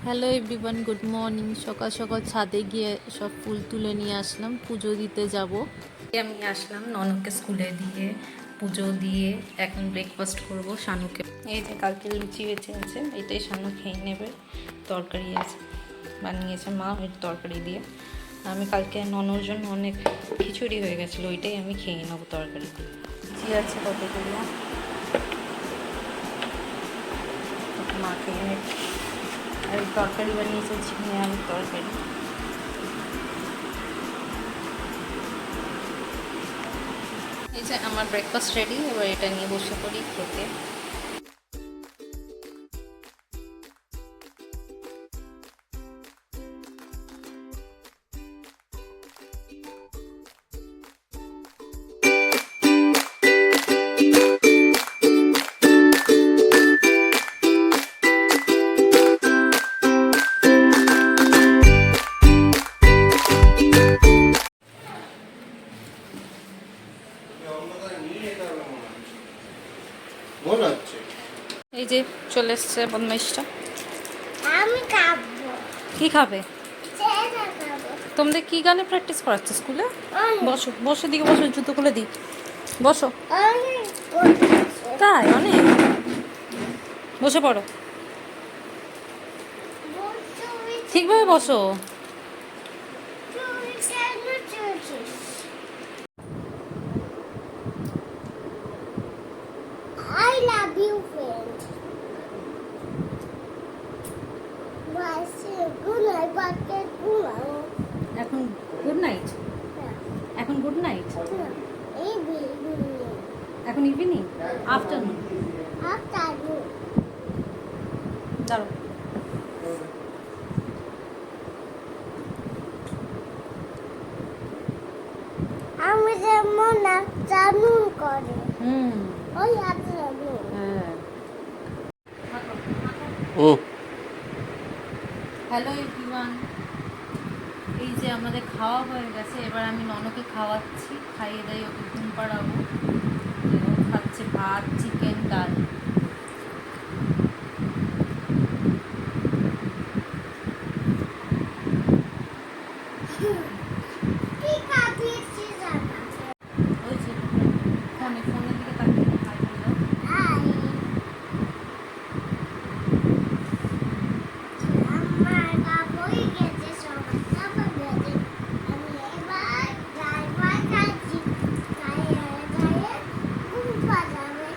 Hello everyone, good morning. সকাল সকাল ছাদে গিয়ে সব ফুল তুলে নিয়ে আসলাম, পুজো দিতে যাব। আমি আসলাম ননকে স্কুলে দিয়ে, পুজো দিয়ে এখন ব্রেকফাস্ট করব শানুকে। এই যে কালকে লুচি বেঁচে আছে, এটাই শানু খেয়ে নেবে। তরকারি আছে, বানিয়েছে মা ওই তরকারি দিয়ে। আমি কালকে ননর জন্য অনেক খিচুড়ি হয়ে গেছিলো, ওইটাই আমি খেয়ে নেবো তরকারি দিয়ে। লুচি আছে কতগুলো, মা খেয়ে নেবে। আর তরকারি বানিয়েছে ঝিঙে আলুর তরকারি। এই যে আমার ব্রেকফাস্ট রেডি, এবার এটা নিয়ে বসে পড়ি খেতে। এই যে চলে এসছে বদমাইশটা। আমি খাবো। কি খাবে? চেরা খাবো। তোমাদের কি গানে প্র্যাকটিস করাচ্ছে স্কুলে? অনেক। বসো বসো, দিকে বসো, জুতো খুলে দিই। বসো। অনেক করতেছে। তাই? অনেক। বসে পড়ো, ঠিকভাবে বসো। তুই কেন চলছিস? I love you, friend. Good night, bucket. এখন গুড নাইট। এখন গুড নাইট। এখন ইভিনিং, আফটারনুন। Afternoon. দাঁড়ো। আমি যেমন afternoon করে। হুম, ওই afternoon. হ্যাঁ। হ্যালো এভরিওয়ান, এই যে আমাদের খাওয়া হয়ে গেছে, এবার আমি ননকে খাওয়াচ্ছি, খাইয়ে দেয়, ওকে ঘুম পাড়াবো। ও খাচ্ছে ভাত, চিকেন, ডাল। কি খাবিয়েছিস আমাকে? ওই যে ফোনের দিকে তাকিয়ে খাই দিল। আই আমার কাপড় গেছে সবার কাপড় গেছে। আমি এবার ড্রাইভার কাছি গায়ে গায়ে ঘুম পাড়াবে।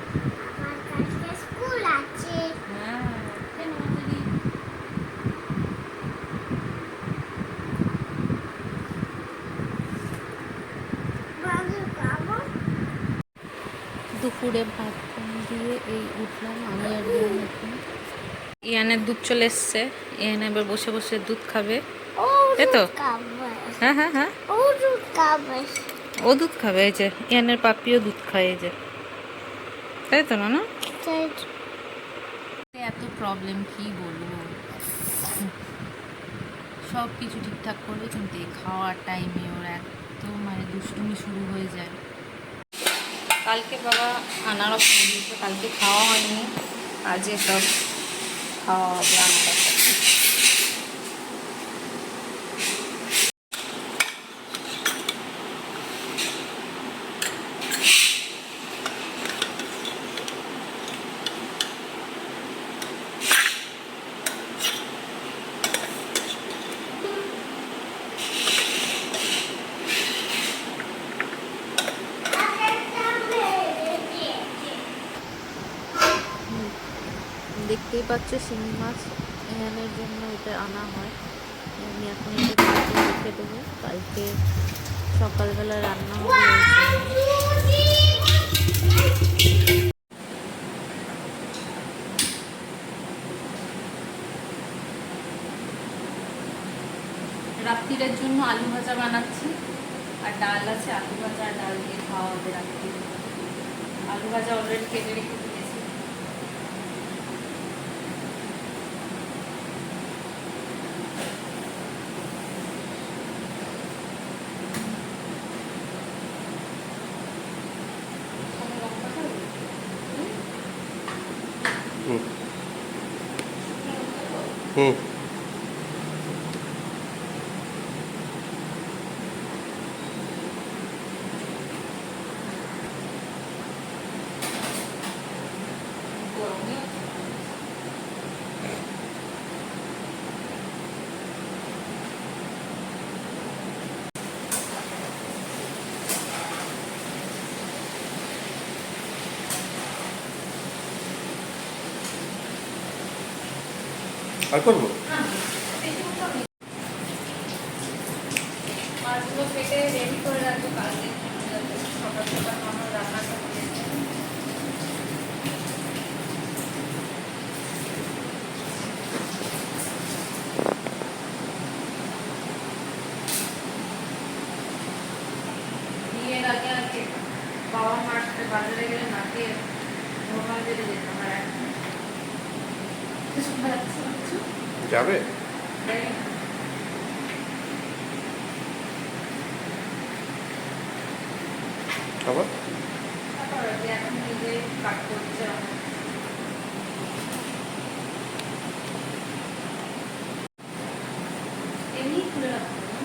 আমার কাছে স্কুল আছে। হ্যাঁ, কেন যদি বাবু খাবো। দুপুরে ভাত দিয়ে এই উঠলাম আমি আর ইয়ান। এখন ইয়ানের দুধ চলে এসছে, ইয়ান এবার বসে বসে দুধ খাবে। ও তাই তো? দুধ খাবে। হ্যাঁ হ্যাঁ হ্যাঁ, ও দুধ খাবে। ও দুধ খাবে। এই যে ইয়ানের পাপিও দুধ খায়, এই যে। তাই তো না? তাই এত প্রবলেম কি বলবো, সব কিছু ঠিকঠাক করবে কিন্তু এই খাওয়ার টাইমে ওর এত মানে দুষ্টুমি শুরু হয়ে যায়। কালকে বাবা আনারস নিয়ে দিয়েছে, কালকে খাওয়া হয়নি, আজকে সব খাওয়া হবে আনারস। দেখতেই পাচ্ছ শিঙি মাছ, এখানের জন্য এটা আনা হয়। আমি এখন এটা কালকে রেখে দেবো, কালকে সকালবেলা রান্না হবে। রাত্রিরের জন্য আলু ভাজা বানাচ্ছি, আর ডাল আছে, আলু ভাজা আর ডাল দিয়ে খাওয়া হবে রাত্রি। আলু ভাজা অলরেডি কেটে রেখে দিয়েছি। হুম। আর করবো? মাছগুলো কেটে রেডি করে রাখবো কালকে সকাল সকাল আমার রান্নাটা হয়ে যায়। বিয়ের আগে আগে বাবা মার সাথে বাজারে গেলে না খেয়ে নর্মাল বেড়ে যেতাম আর এখন কিছু খাচ্ছি কিছু যাবে? জানি না। আবার তারপর যে এখন নিজে কাট করছে আমার। এমনি খুলে রাখবো না?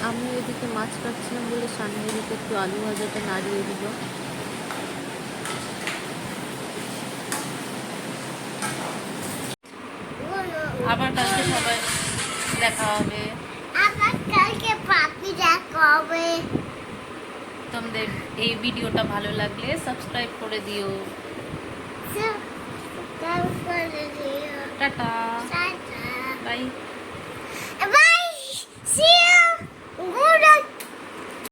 আমি এদিকে মাছ কাটছিলাম বলে সামনে এদিকে একটু আলু ভাজাটা নাড়িয়ে দিল। আবার কালকে সবাই দেখা হবে। আবার কালকে পাপি দেখা হবে। তোমাদের এই ভিডিওটা ভালো লাগলে সাবস্ক্রাইব করে দিও। তারপরে tata, tata. Bye. Bye. See you.